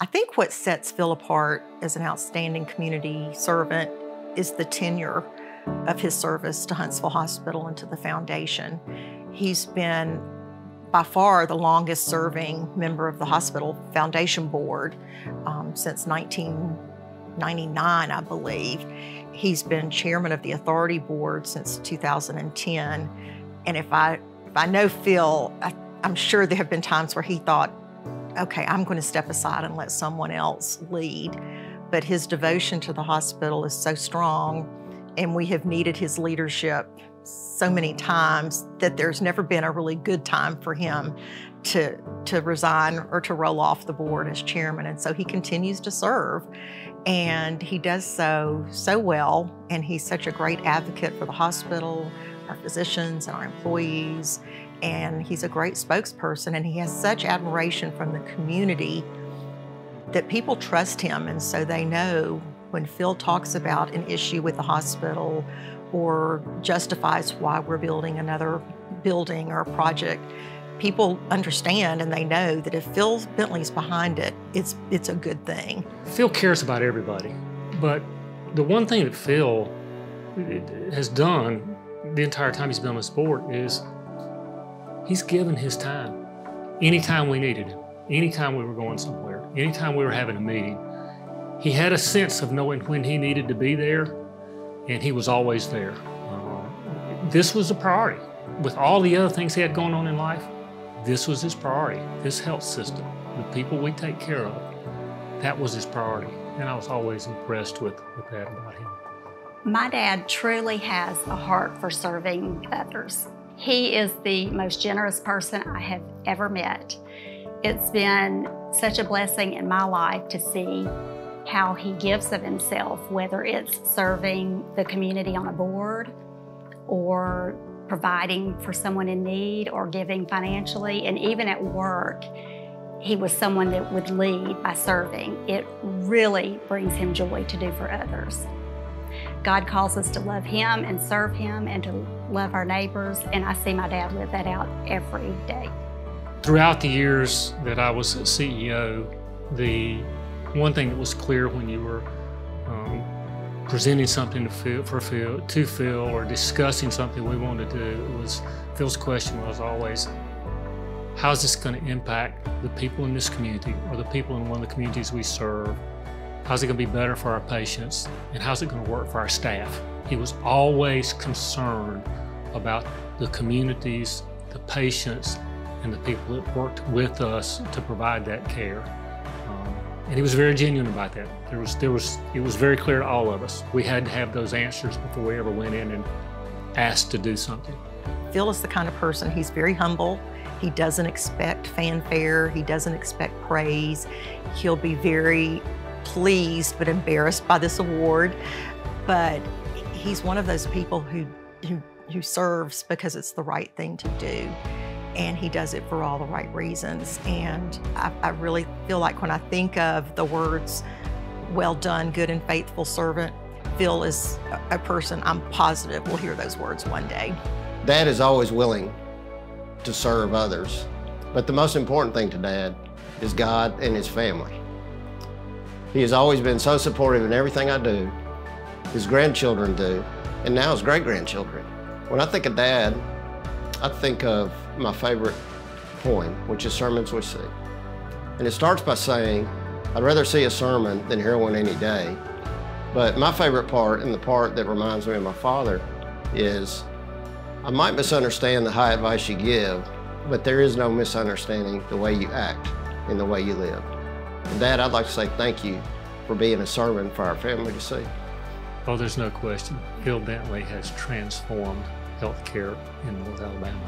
I think what sets Phil apart as an outstanding community servant is the tenure of his service to Huntsville Hospital and to the foundation. He's been by far the longest serving member of the hospital foundation board since 1999, I believe. He's been chairman of the authority board since 2010. And if I know Phil, I'm sure there have been times where he thought, okay, I'm going to step aside and let someone else lead. But his devotion to the hospital is so strong, and we have needed his leadership so many times that there's never been a really good time for him to resign or to roll off the board as chairman. And so he continues to serve, and he does so well. And he's such a great advocate for the hospital, our physicians, and our employees. And he's a great spokesperson, and he has such admiration from the community that people trust him. And so they know when Phil talks about an issue with the hospital or justifies why we're building another building or project, people understand and they know that if Phil Bentley's behind it, it's a good thing. Phil cares about everybody, but the one thing that Phil has done the entire time he's been on this board is he's given his time. Anytime we needed him, anytime we were going somewhere, anytime we were having a meeting, he had a sense of knowing when he needed to be there, and he was always there. This was a priority. With all the other things he had going on in life, this was his priority. This health system, the people we take care of, that was his priority. And I was always impressed with that about him. My dad truly has a heart for serving others. He is the most generous person I have ever met. It's been such a blessing in my life to see how he gives of himself, whether it's serving the community on a board or providing for someone in need or giving financially. And even at work, he was someone that would lead by serving. It really brings him joy to do for others. God calls us to love him and serve him and to love our neighbors, and I see my dad live that out every day. Throughout the years that I was CEO, the one thing that was clear when you were presenting something to Phil or discussing something we wanted to do, was Phil's question was always, how's this going to impact the people in this community or the people in one of the communities we serve? How's it going to be better for our patients? And how's it going to work for our staff? He was always concerned about the communities, the patients, and the people that worked with us to provide that care. And he was very genuine about that. It was very clear to all of us. We had to have those answers before we ever went in and asked to do something. Phil is the kind of person, he's very humble. He doesn't expect fanfare. He doesn't expect praise. He'll be very pleased but embarrassed by this award. But he's one of those people who serves because it's the right thing to do. And he does it for all the right reasons. And I really feel like when I think of the words, well done, good and faithful servant, Phil is a person I'm positive will hear those words one day. Dad is always willing to serve others, but the most important thing to Dad is God and his family. He has always been so supportive in everything I do, his grandchildren do, and now his great-grandchildren. When I think of Dad, I think of my favorite poem, which is Sermons We See. And it starts by saying, I'd rather see a sermon than hear one any day. But my favorite part, and the part that reminds me of my father, is I might misunderstand the high advice you give, but there is no misunderstanding the way you act and the way you live. And Dad, I'd like to say thank you for being a servant for our family to see. Oh, there's no question. Phil Bentley has transformed healthcare in North Alabama.